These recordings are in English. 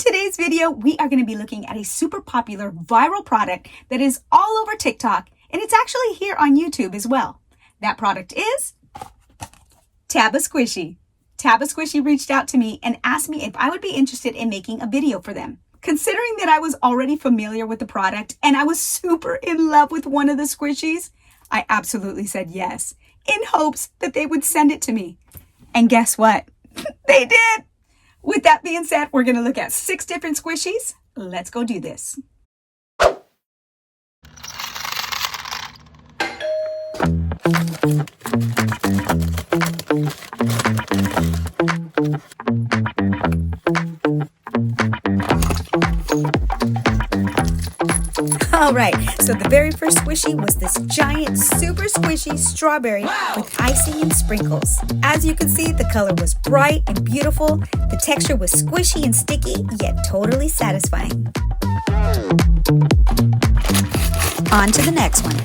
today's video, we are going to be looking at a super popular viral product that is all over TikTok, and it's actually here on YouTube as well. That product is Taba Squishy. Taba Squishy reached out to me and asked me if I would be interested in making a video for them. Considering that I was already familiar with the product and I was super in love with one of the squishies, I absolutely said yes, in hopes that they would send it to me. And guess what? They did! With that being said, we're going to look at 6 different squishies. Let's go do this. All right, so the very first squishy was this giant, super squishy strawberry with icing and sprinkles. As you can see, the color was bright and beautiful. The texture was squishy and sticky, yet totally satisfying. On to the next one.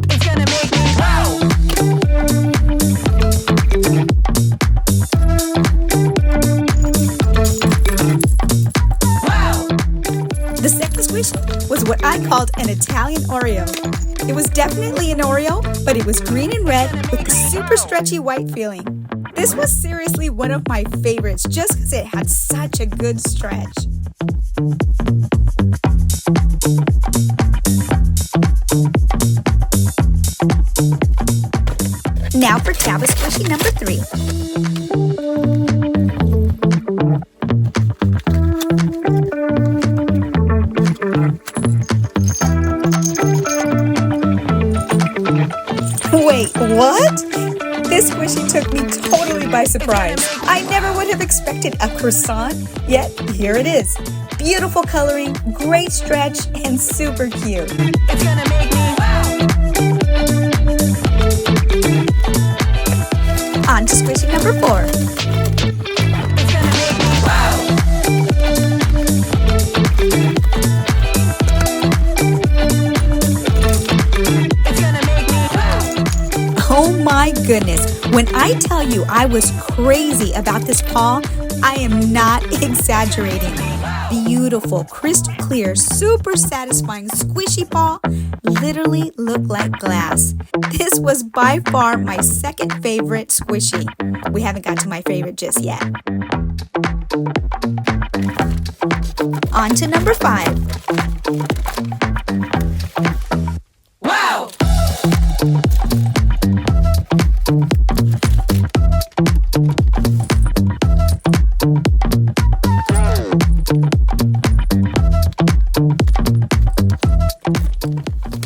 It's gonna make me wow! The second squishy was what I called an Italian Oreo. It was definitely an Oreo, but it was green and red with a super stretchy white feeling. This was seriously one of my favorites just because it had such a good stretch. Now for Taba Squishy number 3. Wait, what? This squishy took me totally by surprise. I never would have expected a croissant, yet here it is. Beautiful coloring, great stretch, and super cute. It's gonna make me wow! On to squishy number 4. It's gonna make me wow! Oh my goodness, when I tell you I was crazy about this paw, I am not exaggerating. Beautiful, crystal clear, super satisfying squishy paw literally looked like glass. This was by far my second favorite squishy. We haven't got to my favorite just yet. On to number 5. Wow!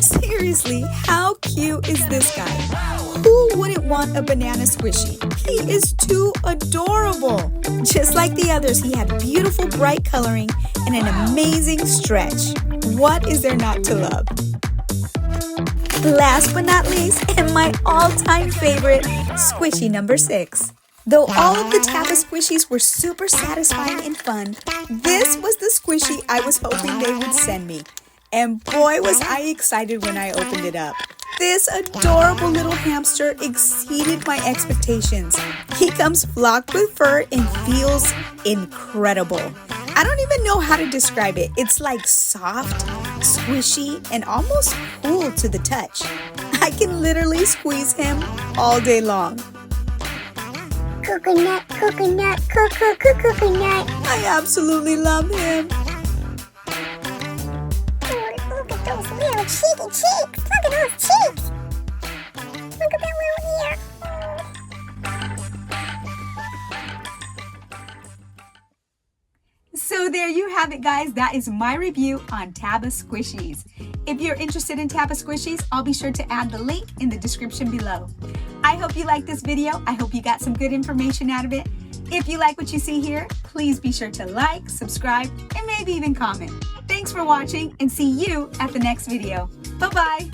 Seriously, how cute is this guy? Who wouldn't want a banana squishy? He is too adorable. Just like the others, he had beautiful bright coloring and an amazing stretch. What is there not to love? Last but not least, and my all-time favorite, squishy number 6. Though all of the Taba squishies were super satisfying and fun, this was the squishy I was hoping they would send me. And boy, was I excited when I opened it up. This adorable little hamster exceeded my expectations. He comes flocked with fur and feels incredible. I don't even know how to describe it. It's like soft, squishy, and almost cool to the touch. I can literally squeeze him all day long. Coconut, coconut, coconut. I absolutely love him. Look at those little cheeky cheeks. Look at those cheeks. Look at that little ear. So there you have it, guys. That is my review on Taba Squishies. If you're interested in Taba Squishies, I'll be sure to add the link in the description below. I hope you liked this video. I hope you got some good information out of it. If you like what you see here, please be sure to like, subscribe, and maybe even comment. Thanks for watching, and see you at the next video. Bye-bye.